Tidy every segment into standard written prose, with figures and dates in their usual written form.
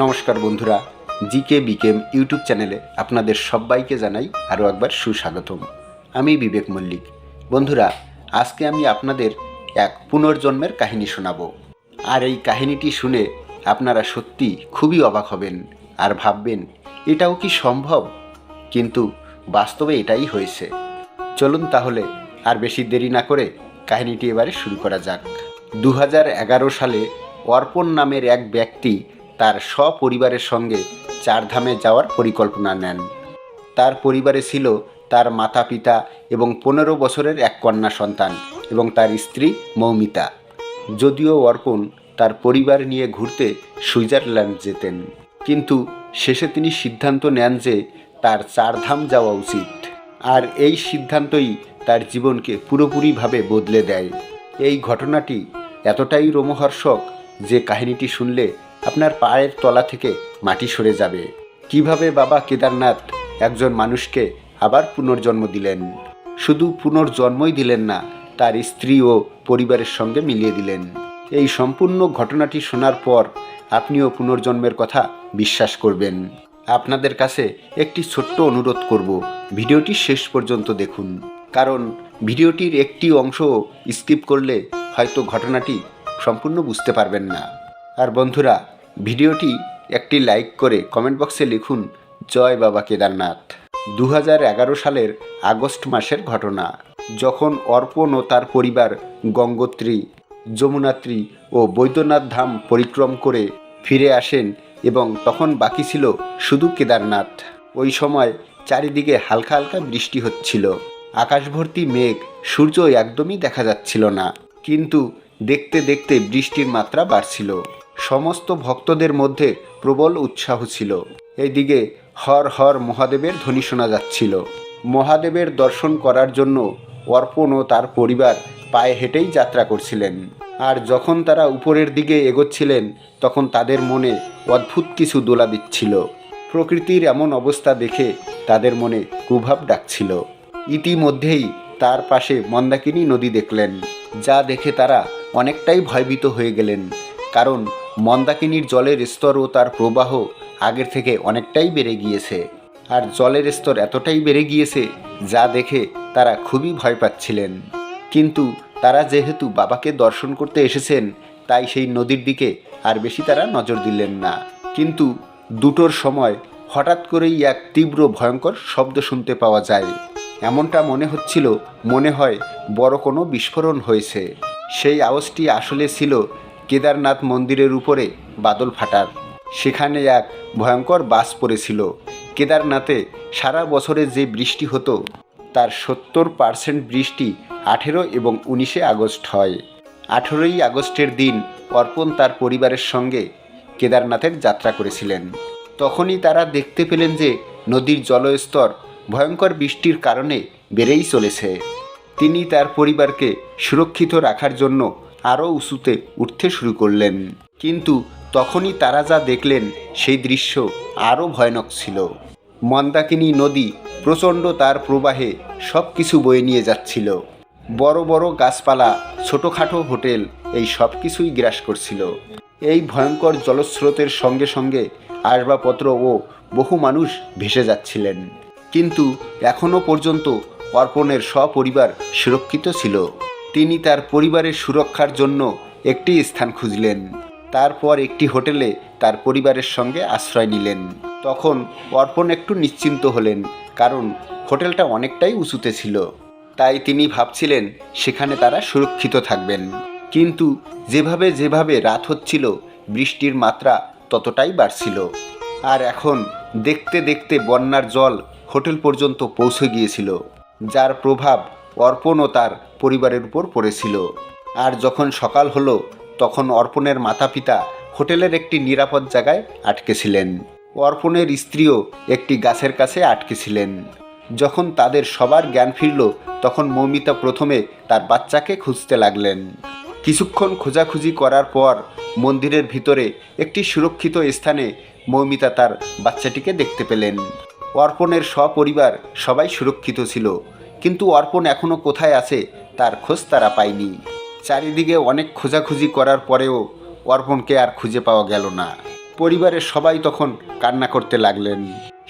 নমস্কার বন্ধুরা, GK became YouTube চ্যানেলে আপনাদের সবাইকে জানাই আরও একবার সুস্বাগতম। আমি বিবেক মল্লিক। বন্ধুরা, আজকে আমি আপনাদের এক পুনর্জন্মের কাহিনী শোনাবো। আর এই কাহিনীটি শুনে আপনারা সত্যি খুবই অবাক হবেন আর ভাববেন এটাও কি সম্ভব, কিন্তু বাস্তবে এটাই হয়েছে। চলুন তাহলে আর বেশি দেরি না করে কাহিনীটি এবারে শুরু করা যাক। 2011 সালে অর্পণ নামের এক ব্যক্তি তার সপরিবারের সঙ্গে চারধামে যাওয়ার পরিকল্পনা নেন। তার পরিবারে ছিল তার মাতা পিতা এবং 15 বছরের এক কন্যা সন্তান এবং তার স্ত্রী মৌমিতা। যদিও অর্পণ তার পরিবার নিয়ে ঘুরতে সুইজারল্যান্ড যেতেন, কিন্তু শেষে তিনি সিদ্ধান্ত নেন যে তার চারধাম যাওয়া উচিত। আর এই সিদ্ধান্তই তার জীবনকে পুরোপুরিভাবে বদলে দেয়। এই ঘটনাটি এতটাই রোমহর্ষক যে কাহিনীটি শুনলে আপনার পায়ের তলা থেকে মাটি সরে যাবে। কিভাবে বাবা কেদারনাথ একজন মানুষকে আবার পুনর্জন্ম দিলেন। শুধু পুনর্জন্মই দিলেন না, তার স্ত্রী ও পরিবারের সঙ্গে মিলিয়ে দিলেন। এই সম্পূর্ণ ঘটনাটি শোনার পর আপনিও পুনর্জন্মের কথা বিশ্বাস করবেন। আপনাদের কাছে একটি ছোট্ট অনুরোধ করব, ভিডিওটি শেষ পর্যন্ত দেখুন, কারণ ভিডিওটির একটি অংশ স্কিপ করলে হয়তো ঘটনাটি সম্পূর্ণ বুঝতে পারবেন না। আর বন্ধুরা, ভিডিওটি একটি লাইক করে কমেন্ট বক্সে লিখুন জয় বাবা কেদারনাথ। 2011 সালের আগস্ট মাসের ঘটনা, যখন অর্পণ ও তার পরিবার গঙ্গোত্রী, যমুনাত্রী ও বৈদ্যনাথ ধাম পরিক্রম করে ফিরে আসেন এবং তখন বাকি ছিল শুধু কেদারনাথ। ওই সময় চারিদিকে হালকা হালকা বৃষ্টি হচ্ছিল, আকাশ ভর্তি মেঘ, সূর্য একদমই দেখা যাচ্ছিল না। কিন্তু দেখতে দেখতে বৃষ্টির মাত্রা বাড়ছিল। সমস্ত ভক্তদের মধ্যে প্রবল উৎসাহ ছিল। এইদিকে হর হর মহাদেবের ধ্বনি শোনা যাচ্ছিল। মহাদেবের দর্শন করার জন্য অর্পণ ও তার পরিবার পায়ে হেঁটেই যাত্রা করছিলেন। আর যখন তারা উপরের দিকে এগোচ্ছিলেন, তখন তাদের মনে অদ্ভুত কিছু দোলা দিচ্ছিল। প্রকৃতির এমন অবস্থা দেখে তাদের মনে কুভাব ডাকছিল। ইতিমধ্যেই তার পাশে মন্দাকিনী নদী দেখলেন, যা দেখে তারা অনেকটাই ভয়ভীত হয়ে গেলেন, কারণ মন্দাকিনীর জলের স্তর ও তার প্রবাহ আগের থেকে অনেকটাই বেড়ে গিয়েছে। আর জলের স্তর এতটাই বেড়ে গিয়েছে যা দেখে তারা খুবই ভয় পাচ্ছিলেন। কিন্তু তারা যেহেতু বাবাকে দর্শন করতে এসেছেন, তাই সেই নদীর দিকে আর বেশি তারা নজর দিলেন না। কিন্তু দুটোর সময় হঠাৎ করেই এক তীব্র ভয়ঙ্কর শব্দ শুনতে পাওয়া যায়। এমনটা মনে হচ্ছিল, মনে হয় বড় কোনো বিস্ফোরণ হয়েছে। সেই আওয়াজটি আসলে ছিল কেদারনাথ মন্দিরের উপরে বাদল ফাটার। সেখানে এক ভয়ঙ্কর বাজ পড়েছিল। কেদারনাথে সারা বছরে যে বৃষ্টি হতো, তার 70% বৃষ্টি 18 এবং 19 আগস্ট হয়। 18ই আগস্টের দিন অর্পণ তার পরিবারের সঙ্গে কেদারনাথের যাত্রা করেছিলেন। তখনই তারা দেখতে পেলেন যে নদীর জলস্তর ভয়ঙ্কর বৃষ্টির কারণে বেড়েই চলেছে। তিনি তার পরিবারকে সুরক্ষিত রাখার জন্য আরও উঁচুতে উঠতে শুরু করলেন। কিন্তু তখনই তারা যা দেখলেন সেই দৃশ্য আরও ভয়ানক ছিল। মন্দাকিনী নদী প্রচণ্ড তার প্রবাহে সব কিছু বয়ে নিয়ে যাচ্ছিল। বড় বড় গাছপালা, ছোটোখাটো হোটেল, এই সব কিছুই গ্রাস করছিল। এই ভয়ঙ্কর জলস্রোতের সঙ্গে সঙ্গে আসবাবপত্র ও বহু মানুষ ভেসে যাচ্ছিলেন। কিন্তু এখনও পর্যন্ত অর্পণের সপরিবার সুরক্ষিত ছিল। তিনি তার পরিবারের সুরক্ষার জন্য একটি স্থান খুঁজলেন। তারপর একটি হোটেলে তার পরিবারের সঙ্গে আশ্রয় নিলেন। তখন অর্পণ একটু নিশ্চিন্ত হলেন, কারণ হোটেলটা অনেকটাই উঁচুতে ছিল। তাই তিনি ভাবছিলেন সেখানে তারা সুরক্ষিত থাকবেন। কিন্তু যেভাবে যেভাবে রাত হচ্ছিল, বৃষ্টির মাত্রা ততটাই বাড়ছিল। আর এখন দেখতে দেখতে বন্যার জল হোটেল পর্যন্ত পৌঁছে গিয়েছিল, যার প্রভাব অর্পণ ও তার পরিবারের উপর পড়েছিল। আর যখন সকাল হলো, তখন অর্পণের মাতা পিতা হোটেলের একটি নিরাপদ জায়গায় আটকেছিলেন। অর্পণের স্ত্রীও একটি গাছের কাছে আটকেছিলেন। যখন তাদের সবার জ্ঞান ফিরল, তখন মৌমিতা প্রথমে তার বাচ্চাকে খুঁজতে লাগলেন। কিছুক্ষণ খোঁজাখুঁজি করার পর মন্দিরের ভিতরে একটি সুরক্ষিত স্থানে মৌমিতা তার বাচ্চাটিকে দেখতে পেলেন। অর্পণের সপরিবার সবাই সুরক্ষিত ছিল, কিন্তু অর্পণ এখনও কোথায় আছে তার খোঁজ তারা পায়নি। চারিদিকে অনেক খোঁজাখুঁজি করার পরেও অর্পণকে আর খুঁজে পাওয়া গেল না। পরিবারের সবাই তখন কান্না করতে লাগলেন।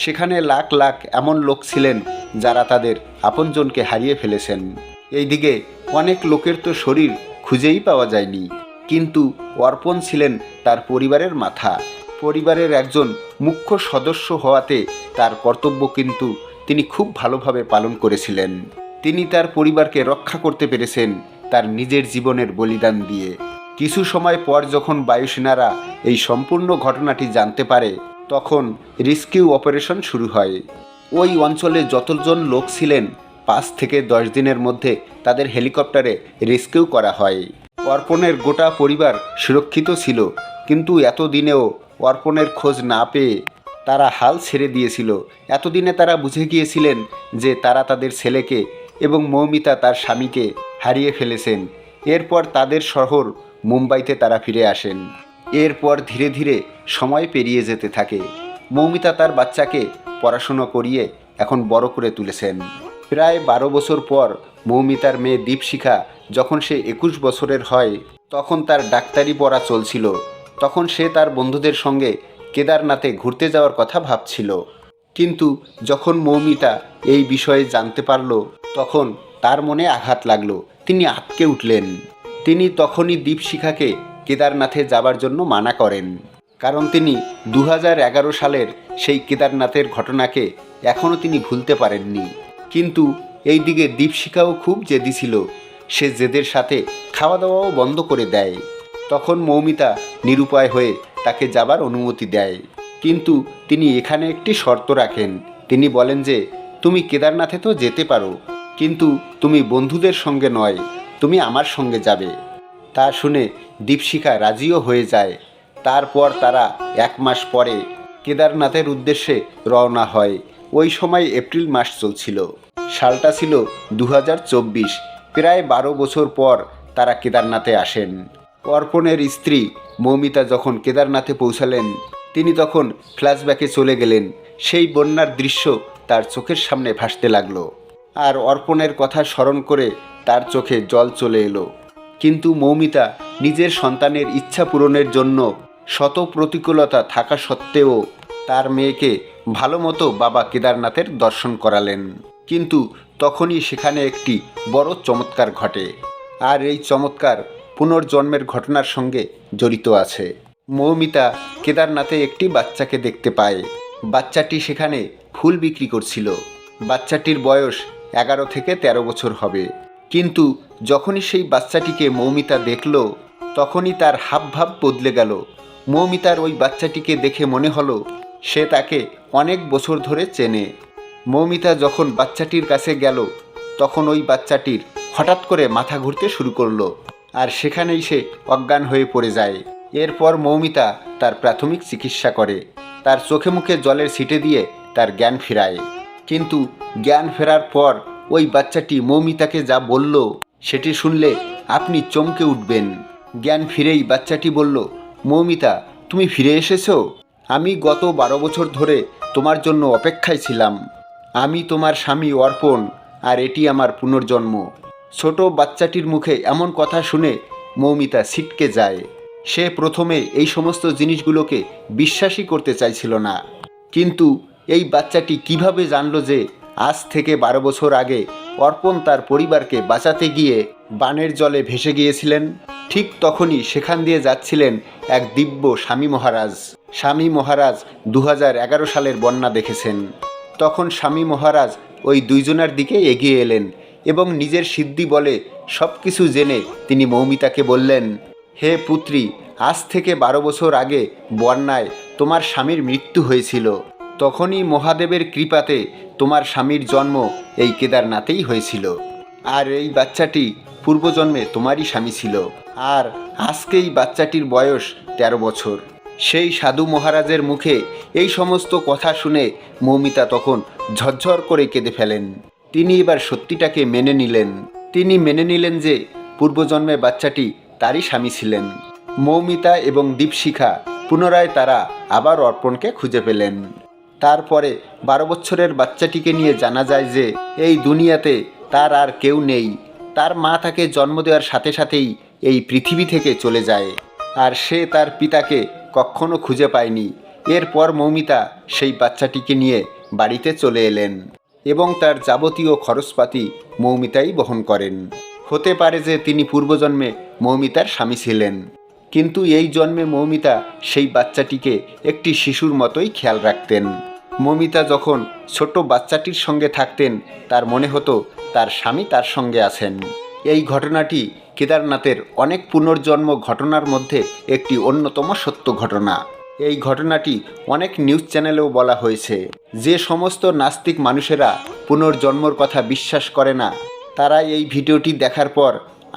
সেখানে লাখ লাখ এমন লোক ছিলেন যারা তাদের আপনজনকে হারিয়ে ফেলেছেন। এইদিকে অনেক লোকের তো শরীর খুঁজেই পাওয়া যায়নি, কিন্তু অর্পণ ছিলেন তার পরিবারের মাথা, পরিবারের একজন মুখ্য সদস্য হওয়াতে তার কর্তব্য কিন্তু তিনি খুব ভালোভাবে পালন করেছিলেন। তিনি তার পরিবারকে রক্ষা করতে পেরেছেন তার নিজের জীবনের বলিদান দিয়ে। কিছু সময় পর যখন বায়ুসেনারা এই সম্পূর্ণ ঘটনাটি জানতে পারে, তখন রেস্কিউ অপারেশন শুরু হয়। ওই অঞ্চলে যতজন লোক ছিলেন 5 থেকে 10 দিনের মধ্যে তাদের হেলিকপ্টারে রেস্কিউ করা হয়। অর্পণের গোটা পরিবার সুরক্ষিত ছিল, কিন্তু এতদিনেও অর্পণের খোঁজ না পেয়ে তারা হাল ছেড়ে দিয়েছিল। এতদিনে তারা বুঝে গিয়েছিলেন যে তারা তাদের ছেলেকে এবং মৌমিতা তার স্বামীকে হারিয়ে ফেলেছেন। এরপর তাদের শহর মুম্বাইতে তারা ফিরে আসেন। এরপর ধীরে ধীরে সময় পেরিয়ে যেতে থাকে। মৌমিতা তার বাচ্চাকে পড়াশুনো করিয়ে এখন বড় করে তুলেছেন। প্রায় 12 বছর পর মৌমিতার মেয়ে দীপশিখা যখন সে 21 বছরের হয়, তখন তার ডাক্তারি পড়া চলছিল। তখন সে তার বন্ধুদের সঙ্গে কেদারনাথে ঘুরতে যাওয়ার কথা ভাবছিল। কিন্তু যখন মৌমিতা এই বিষয়ে জানতে পারল, তখন তার মনে আঘাত লাগলো। তিনি আঁতকে উঠলেন। তিনি তখনই দীপশিখাকে কেদারনাথে যাবার জন্য মানা করেন, কারণ তিনি 2011 সালের সেই কেদারনাথের ঘটনাকে এখনও তিনি ভুলতে পারেননি। কিন্তু এই দিকে দীপশিখাও খুব জেদি ছিল। সে জেদের সাথে খাওয়া দাওয়াও বন্ধ করে দেয়। তখন মৌমিতা নিরুপায় হয়ে তাকে যাবার অনুমতি দেয়, কিন্তু তিনি এখানে একটি শর্ত রাখেন। তিনি বলেন যে তুমি কেদারনাথে তো যেতে পারো, কিন্তু তুমি বন্ধুদের সঙ্গে নয়, তুমি আমার সঙ্গে যাবে। তা শুনে দীপশিখা রাজিও হয়ে যায়। তারপর তারা 1 মাস পরে কেদারনাথের উদ্দেশ্যে রওনা হয়। ওই সময় এপ্রিল মাস চলছিল। সালটা ছিল 2024। প্রায় 12 বছর পর তারা কেদারনাথে আসেন। অর্পণের স্ত্রী মৌমিতা যখন কেদারনাথে পৌঁছালেন, তিনি তখন ফ্ল্যাশব্যাকে চলে গেলেন। সেই বন্যার দৃশ্য তার চোখের সামনে ভাসতে লাগলো, আর অর্পণের কথা স্মরণ করে তার চোখে জল চলে এলো। কিন্তু মৌমিতা নিজের সন্তানের ইচ্ছা পূরণের জন্য শত প্রতিকূলতা থাকা সত্ত্বেও তার মেয়েকে ভালো মতো বাবা কেদারনাথের দর্শন করালেন। কিন্তু তখনই সেখানে একটি বড় চমৎকার ঘটে, আর এই চমৎকার পুনর্জন্মের ঘটনার সঙ্গে জড়িত আছে। মৌমিতা কেদারনাথে একটি বাচ্চাকে দেখতে পায়। বাচ্চাটি সেখানে ফুল বিক্রি করছিল। বাচ্চাটির বয়স 11 থেকে 13 বছর হবে। কিন্তু যখনই সেই বাচ্চাটিকে মৌমিতা দেখল, তখনই তার হাবভাব বদলে গেল। মৌমিতার ওই বাচ্চাটিকে দেখে মনে হলো সে তাকে অনেক বছর ধরে চেনে। মৌমিতা যখন বাচ্চাটির কাছে গেল, তখন ওই বাচ্চাটির হঠাৎ করে মাথা ঘুরতে শুরু করলো, আর সেখানেই সে অজ্ঞান হয়ে পড়ে যায়। এরপর মৌমিতা তার প্রাথমিক চিকিৎসা করে, তার চোখে মুখে জলের ছিটে দিয়ে তার জ্ঞান ফেরায়। কিন্তু জ্ঞান ফেরার পর ওই বাচ্চাটি মৌমিতাকে যা বলল, সেটি শুনলে আপনি চমকে উঠবেন। জ্ঞান ফিরেই বাচ্চাটি বলল, মৌমিতা, তুমি ফিরে এসেছো? আমি গত 12 বছর ধরে তোমার জন্য অপেক্ষায় ছিলাম। আমি তোমার স্বামী অর্পণ, আর এটি আমার পুনর্জন্ম। ছোট বাচ্চাটির মুখে এমন কথা শুনে মৌমিতা ছিটকে যায়। সে প্রথমে এই সমস্ত জিনিসগুলোকে বিশ্বাসই করতে চাইছিল না। কিন্তু এই বাচ্চাটি কিভাবে জানল যে আজ থেকে 12 বছর আগে অর্পণ তার পরিবারকে বাঁচাতে গিয়ে বানের জলে ভেসে গিয়েছিলেন? ঠিক তখনই সেখান দিয়ে যাচ্ছিলেন এক দিব্য স্বামী মহারাজ। স্বামী মহারাজ 2011 সালের বন্যা দেখেছেন। তখন স্বামী মহারাজ ওই দুইজনের দিকে এগিয়ে এলেন এবং নিজের সিদ্ধি বলে সব কিছু জেনে তিনি মৌমিতাকে বললেন, হে পুত্রী, আজ থেকে 12 বছর আগে বন্যায় তোমার স্বামীর মৃত্যু হয়েছিল। তখনই মহাদেবের কৃপাতে তোমার স্বামীর জন্ম এই কেদারনাথেই হয়েছিল। আর এই বাচ্চাটি পূর্বজন্মে তোমারই স্বামী ছিল। আর আজকে এই বাচ্চাটির বয়স 13 বছর। সেই সাধু মহারাজের মুখে এই সমস্ত কথা শুনে মৌমিতা তখন ঝরঝর করে কেঁদে ফেলেন। তিনি এবার সত্যিটাকে মেনে নিলেন। তিনি মেনে নিলেন যে পূর্বজন্মে বাচ্চাটি তারই স্বামী ছিলেন। মৌমিতা এবং দীপশিখা পুনরায় তারা আবার অর্পণকে খুঁজে পেলেন। তারপরে 12 বছরের বাচ্চাটিকে নিয়ে জানা যায় যে এই দুনিয়াতে তার আর কেউ নেই। তার মা তাকে জন্ম দেওয়ার সাথে সাথেই এই পৃথিবী থেকে চলে যায়, আর সে তার পিতাকে কখনো খুঁজে পায়নি। এরপর মৌমিতা সেই বাচ্চাটিকে নিয়ে বাড়িতে চলে এলেন এবং তার যাবতীয় খরচপাতি মৌমিতাই বহন করেন। হতে পারে যে তিনি পূর্বজন্মে মৌমিতার স্বামী ছিলেন, কিন্তু এই জন্মে মৌমিতা সেই বাচ্চাটিকে একটি শিশুর মতোই খেয়াল রাখতেন। মৌমিতা যখন ছোট বাচ্চাটির সঙ্গে থাকতেন তার মনে হতো তার স্বামী তার সঙ্গে আছেন। এই ঘটনাটি কেদারনাথের অনেক পুনর্জন্ম ঘটনার মধ্যে একটি অন্যতম সত্য ঘটনা। এই ঘটনাটি অনেক নিউজ চ্যানেলেও বলা হয়েছে। যে সমস্ত নাস্তিক মানুষেরা পুনর্জন্মর কথা বিশ্বাস করে না, তারা এই ভিডিওটি দেখার পর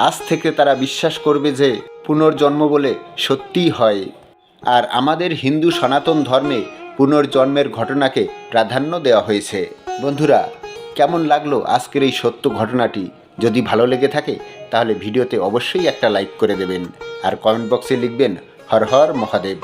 আজ থেকে তারা বিশ্বাস করবে যে পুনর্জন্ম বলে সত্যিই হয়। আর আমাদের হিন্দু সনাতন ধর্মে পুনর্জন্মের ঘটনাকে প্রাধান্য দেওয়া হয়েছে। বন্ধুরা, কেমন লাগলো আজকের এই সত্য ঘটনাটি? যদি ভালো লেগে থাকে তাহলে ভিডিওতে অবশ্যই একটা লাইক করে দেবেন আর কমেন্ট বক্সে লিখবেন হর হর মহাদেব।